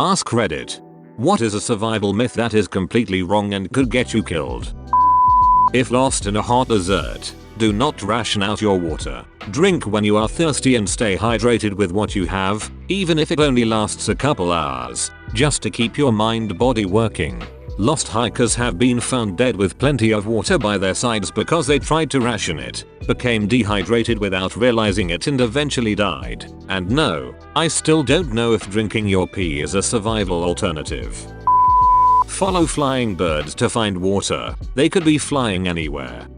Ask Reddit. What is a survival myth that is completely wrong and could get you killed? If lost in a hot desert, do not ration out your water. Drink when you are thirsty and stay hydrated with what you have, even if it only lasts a couple hours, just to keep your mind-body working. Lost hikers have been found dead with plenty of water by their sides because they tried to ration it, became dehydrated without realizing it and eventually died. And no, I still don't know if drinking your pee is a survival alternative. Follow flying birds to find water. They could be flying anywhere.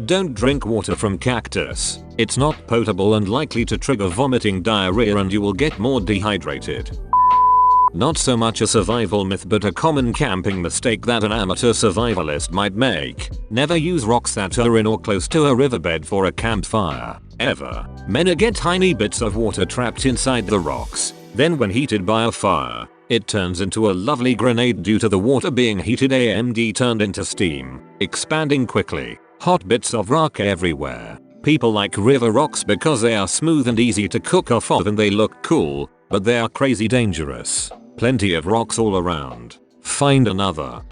Don't drink water from cactus. It's not potable and likely to trigger vomiting, diarrhea, and you will get more dehydrated. Not so much a survival myth but a common camping mistake that an amateur survivalist might make. Never use rocks that are in or close to a riverbed for a campfire. Ever. Many get tiny bits of water trapped inside the rocks. Then when heated by a fire, it turns into a lovely grenade due to the water being heated and turned into steam, expanding quickly. Hot bits of rock everywhere. People like river rocks because they are smooth and easy to cook off of and they look cool, but they are crazy dangerous. Plenty of rocks all around. Find another.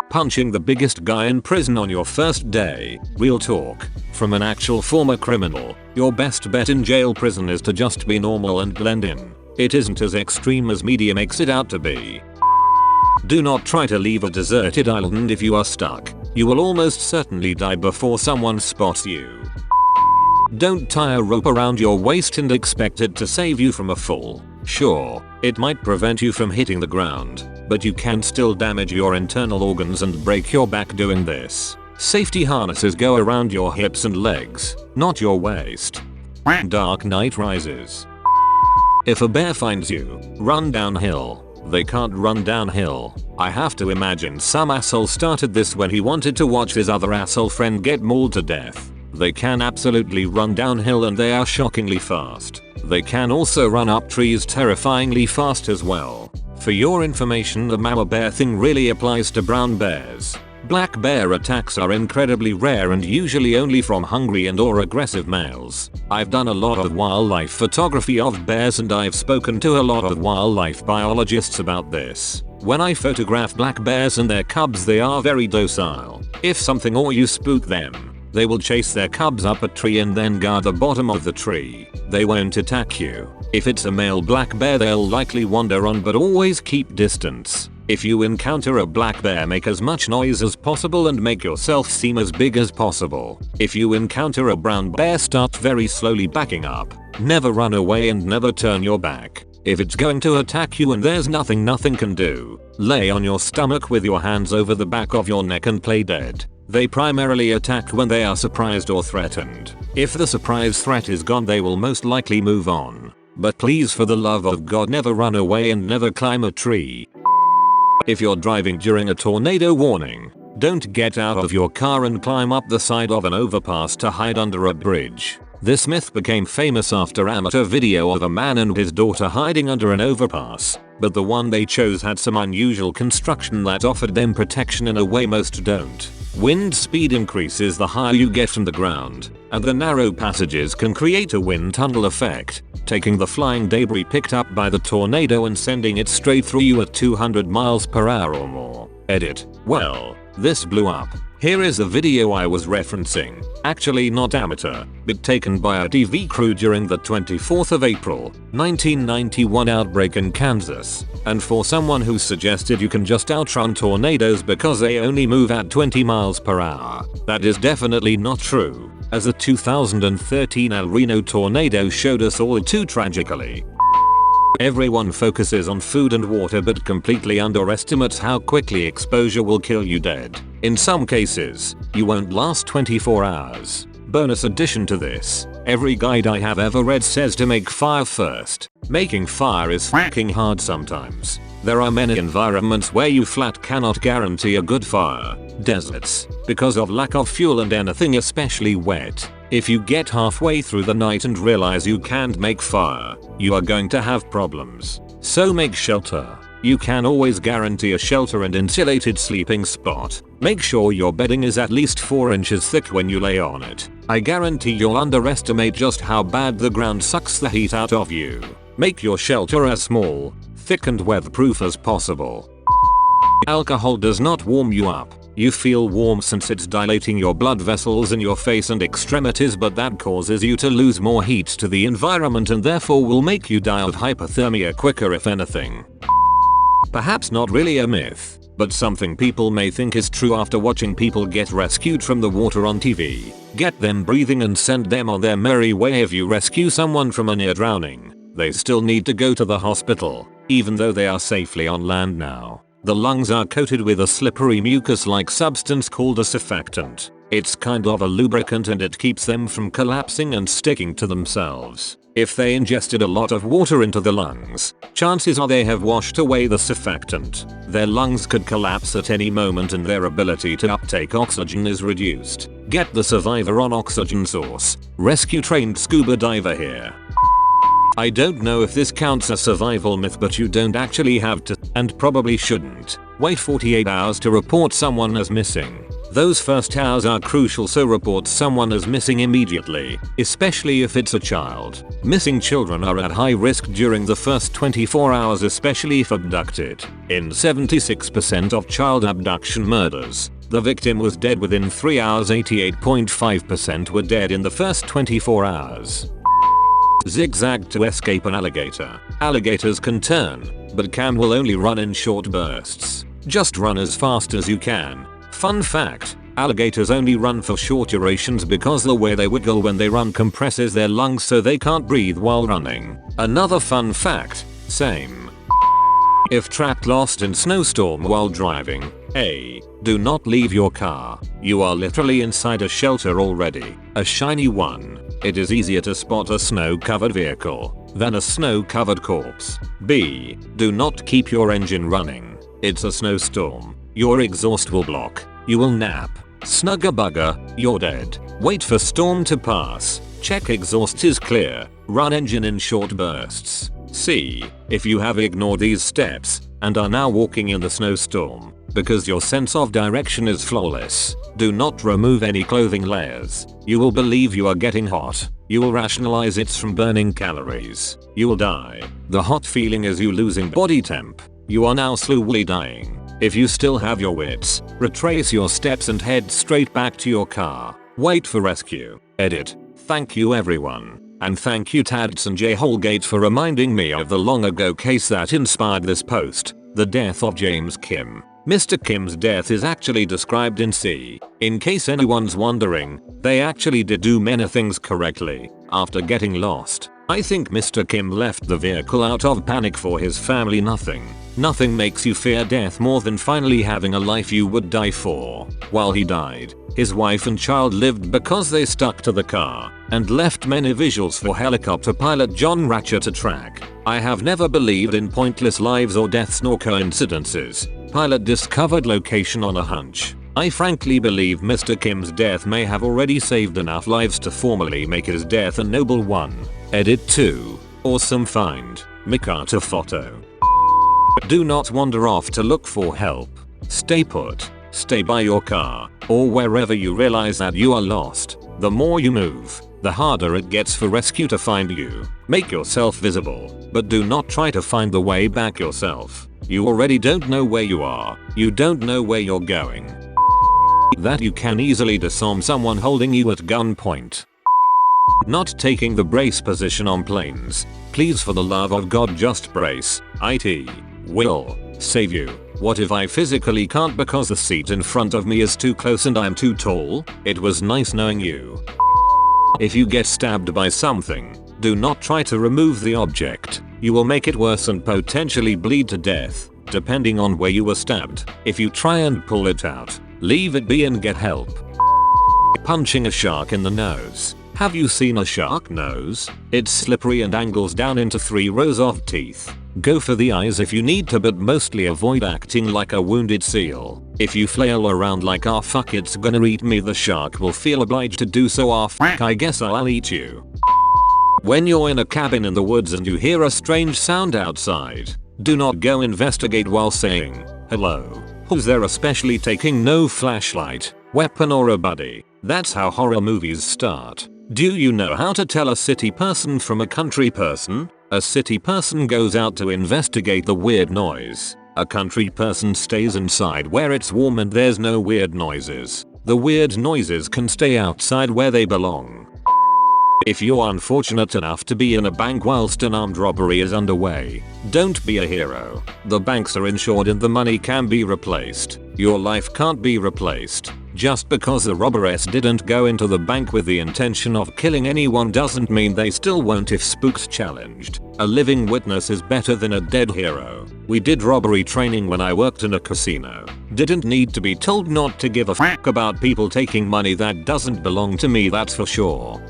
Punching the biggest guy in prison on your first day. Real talk. From an actual former criminal, your best bet in jail prison is to just be normal and blend in. It isn't as extreme as media makes it out to be. Do not try to leave a deserted island if you are stuck. You will almost certainly die before someone spots you. Don't tie a rope around your waist and expect it to save you from a fall. Sure, it might prevent you from hitting the ground, but you can still damage your internal organs and break your back doing this. Safety harnesses go around your hips and legs, not your waist. Dark Knight Rises. If a bear finds you, run downhill. They can't run downhill. I have to imagine some asshole started this when he wanted to watch his other asshole friend get mauled to death. They can absolutely run downhill and they are shockingly fast. They can also run up trees terrifyingly fast as well. For your information, the mama bear thing really applies to brown bears. Black bear attacks are incredibly rare and usually only from hungry and or aggressive males. I've done a lot of wildlife photography of bears and I've spoken to a lot of wildlife biologists about this. When I photograph black bears and their cubs, they are very docile. If something or you spook them, they will chase their cubs up a tree and then guard the bottom of the tree. They won't attack you. If it's a male black bear, they'll likely wander on, but always keep distance. If you encounter a black bear, make as much noise as possible and make yourself seem as big as possible. If you encounter a brown bear, start very slowly backing up. Never run away and never turn your back. If it's going to attack you and there's nothing can do, lay on your stomach with your hands over the back of your neck and play dead. They primarily attack when they are surprised or threatened. If the surprise threat is gone, they will most likely move on. But please, for the love of God, never run away and never climb a tree. If you're driving during a tornado warning, don't get out of your car and climb up the side of an overpass to hide under a bridge. This myth became famous after amateur video of a man and his daughter hiding under an overpass, but the one they chose had some unusual construction that offered them protection in a way most don't. Wind speed increases the higher you get from the ground, and the narrow passages can create a wind tunnel effect, taking the flying debris picked up by the tornado and sending it straight through you at 200 miles per hour or more. Edit. Well, this blew up. Here is the video I was referencing. Actually not amateur, but taken by a TV crew during the 24th of April, 1991 outbreak in Kansas. And for someone who suggested you can just outrun tornadoes because they only move at 20 miles per hour, that is definitely not true, as the 2013 El Reno tornado showed us all too tragically. Everyone focuses on food and water but completely underestimates how quickly exposure will kill you dead. In some cases, you won't last 24 hours. Bonus addition to this, every guide I have ever read says to make fire first. Making fire is fucking hard sometimes. There are many environments where you flat cannot guarantee a good fire. Deserts, because of lack of fuel and anything especially wet. If you get halfway through the night and realize you can't make fire, you are going to have problems. So make shelter. You can always guarantee a shelter and insulated sleeping spot. Make sure your bedding is at least 4 inches thick when you lay on it. I guarantee you'll underestimate just how bad the ground sucks the heat out of you. Make your shelter as small, thick and weatherproof as possible. Alcohol does not warm you up. You feel warm since it's dilating your blood vessels in your face and extremities, but that causes you to lose more heat to the environment and therefore will make you die of hypothermia quicker if anything. Perhaps not really a myth, but something people may think is true after watching people get rescued from the water on TV. Get them breathing and send them on their merry way. If you rescue someone from a near drowning, they still need to go to the hospital, even though they are safely on land now. The lungs are coated with a slippery mucus-like substance called a surfactant. It's kind of a lubricant and it keeps them from collapsing and sticking to themselves. If they ingested a lot of water into the lungs, chances are they have washed away the surfactant. Their lungs could collapse at any moment and their ability to uptake oxygen is reduced. Get the survivor on oxygen source. Rescue trained scuba diver here. I don't know if this counts as survival myth, but you don't actually have to, and probably shouldn't, wait 48 hours to report someone as missing. Those first hours are crucial, so report someone as missing immediately, especially if it's a child. Missing children are at high risk during the first 24 hours, especially if abducted. In 76% of child abduction murders, the victim was dead within 3 hours. 88.5% were dead in the first 24 hours. Zigzag to escape an alligator. Alligators can turn, but will only run in short bursts. Just run as fast as you can. Fun fact, alligators only run for short durations because the way they wiggle when they run compresses their lungs so they can't breathe while running. Another fun fact, same. If trapped lost in snowstorm while driving, A. Do not leave your car. You are literally inside a shelter already, a shiny one. It is easier to spot a snow-covered vehicle than a snow-covered corpse. B. Do not keep your engine running. It's a snowstorm. Your exhaust will block. You will nap. Snugga bugger, you're dead. Wait for storm to pass. Check exhaust is clear. Run engine in short bursts. C. If you have ignored these steps and are now walking in the snowstorm because your sense of direction is flawless, do not remove any clothing layers. You will believe you are getting hot. You will rationalize it's from burning calories. You will die. The hot feeling is you losing body temp. You are now slowly dying. If you still have your wits, retrace your steps and head straight back to your car. Wait for rescue. Edit. Thank you everyone. And thank you Tads and J Holgate for reminding me of the long ago case that inspired this post, the death of James Kim. Mr. Kim's death is actually described in C. In case anyone's wondering, they actually did do many things correctly. After getting lost, I think Mr. Kim left the vehicle out of panic for his family. Nothing makes you fear death more than finally having a life you would die for. While he died, his wife and child lived because they stuck to the car and left many visuals for helicopter pilot John Ratcher to track. I have never believed in pointless lives or deaths nor coincidences. Pilot discovered location on a hunch. I frankly believe Mr. Kim's death may have already saved enough lives to formally make his death a noble one. Edit 2. Awesome find. Mikata photo. Do not wander off to look for help. Stay put. Stay by your car, or wherever you realize that you are lost. The more you move, the harder it gets for rescue to find you. Make yourself visible, but do not try to find the way back yourself. You already don't know where you are. You don't know where you're going. That you can easily disarm someone holding you at gunpoint. Not taking the brace position on planes. Please, for the love of God, just brace. It will save you. What if I physically can't because the seat in front of me is too close and I'm too tall? It was nice knowing you. If you get stabbed by something, do not try to remove the object. You will make it worse and potentially bleed to death, depending on where you were stabbed. If you try and pull it out, leave it be and get help. Punching a shark in the nose. Have you seen a shark nose? It's slippery and angles down into 3 rows of teeth. Go for the eyes if you need to, but mostly avoid acting like a wounded seal. If you flail around like "ah fuck it's gonna eat me," the shark will feel obliged to do so. "Ah fuck, I guess I'll eat you." When you're in a cabin in the woods and you hear a strange sound outside, do not go investigate while saying hello. Who's there, especially taking no flashlight, weapon or a buddy. That's how horror movies start. Do you know how to tell a city person from a country person? A city person goes out to investigate the weird noise. A country person stays inside where it's warm and there's no weird noises. The weird noises can stay outside where they belong. If you're unfortunate enough to be in a bank whilst an armed robbery is underway, don't be a hero. The banks are insured and the money can be replaced. Your life can't be replaced. Just because the robbers didn't go into the bank with the intention of killing anyone doesn't mean they still won't if spooked challenged. A living witness is better than a dead hero. We did robbery training when I worked in a casino. Didn't need to be told not to give a fuck about people taking money that doesn't belong to me, that's for sure.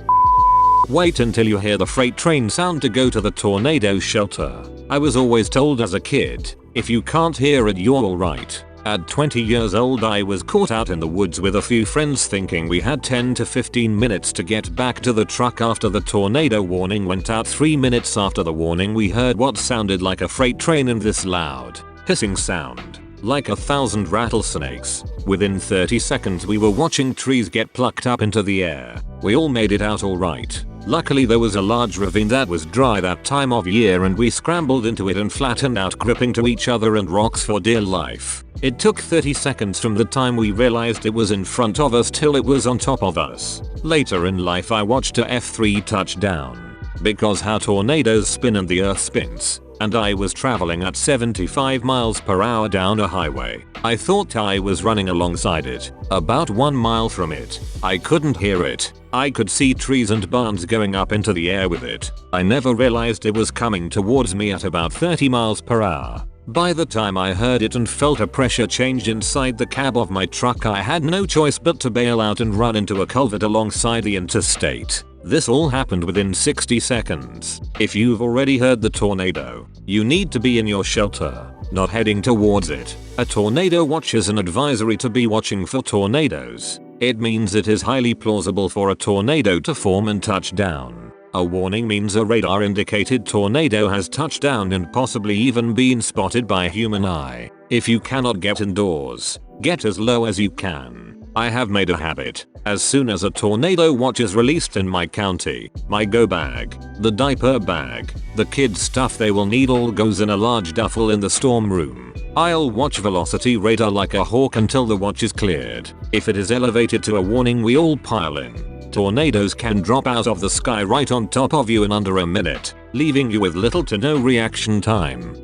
Wait until you hear the freight train sound to go to the tornado shelter. I was always told as a kid, if you can't hear it you're alright. At 20 years old I was caught out in the woods with a few friends thinking we had 10 to 15 minutes to get back to the truck after the tornado warning went out. 3 minutes after the warning we heard what sounded like a freight train and this loud, hissing sound. Like 1,000 rattlesnakes. Within 30 seconds we were watching trees get plucked up into the air. We all made it out alright. Luckily there was a large ravine that was dry that time of year and we scrambled into it and flattened out, gripping to each other and rocks for dear life. It took 30 seconds from the time we realized it was in front of us till it was on top of us. Later in life I watched a F3 touchdown. Because how tornadoes spin and the earth spins. And I was traveling at 75 miles per hour down a highway. I thought I was running alongside it, about 1 mile from it. I couldn't hear it. I could see trees and barns going up into the air with it. I never realized it was coming towards me at about 30 miles per hour. By the time I heard it and felt a pressure change inside the cab of my truck, I had no choice but to bail out and run into a culvert alongside the interstate. This all happened within 60 seconds. If you've already heard the tornado, you need to be in your shelter, not heading towards it. A tornado watch is an advisory to be watching for tornadoes. It means it is highly plausible for a tornado to form and touch down. A warning means a radar indicated tornado has touched down and possibly even been spotted by a human eye. If you cannot get indoors, get as low as you can. I have made a habit. As soon as a tornado watch is released in my county, my go bag, the diaper bag, the kids stuff they will need all goes in a large duffel in the storm room. I'll watch velocity radar like a hawk until the watch is cleared. If it is elevated to a warning we all pile in. Tornadoes can drop out of the sky right on top of you in under a minute, leaving you with little to no reaction time.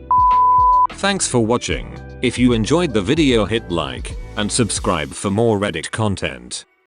Thanks for watching. If you enjoyed the video hit like and subscribe for more Reddit content.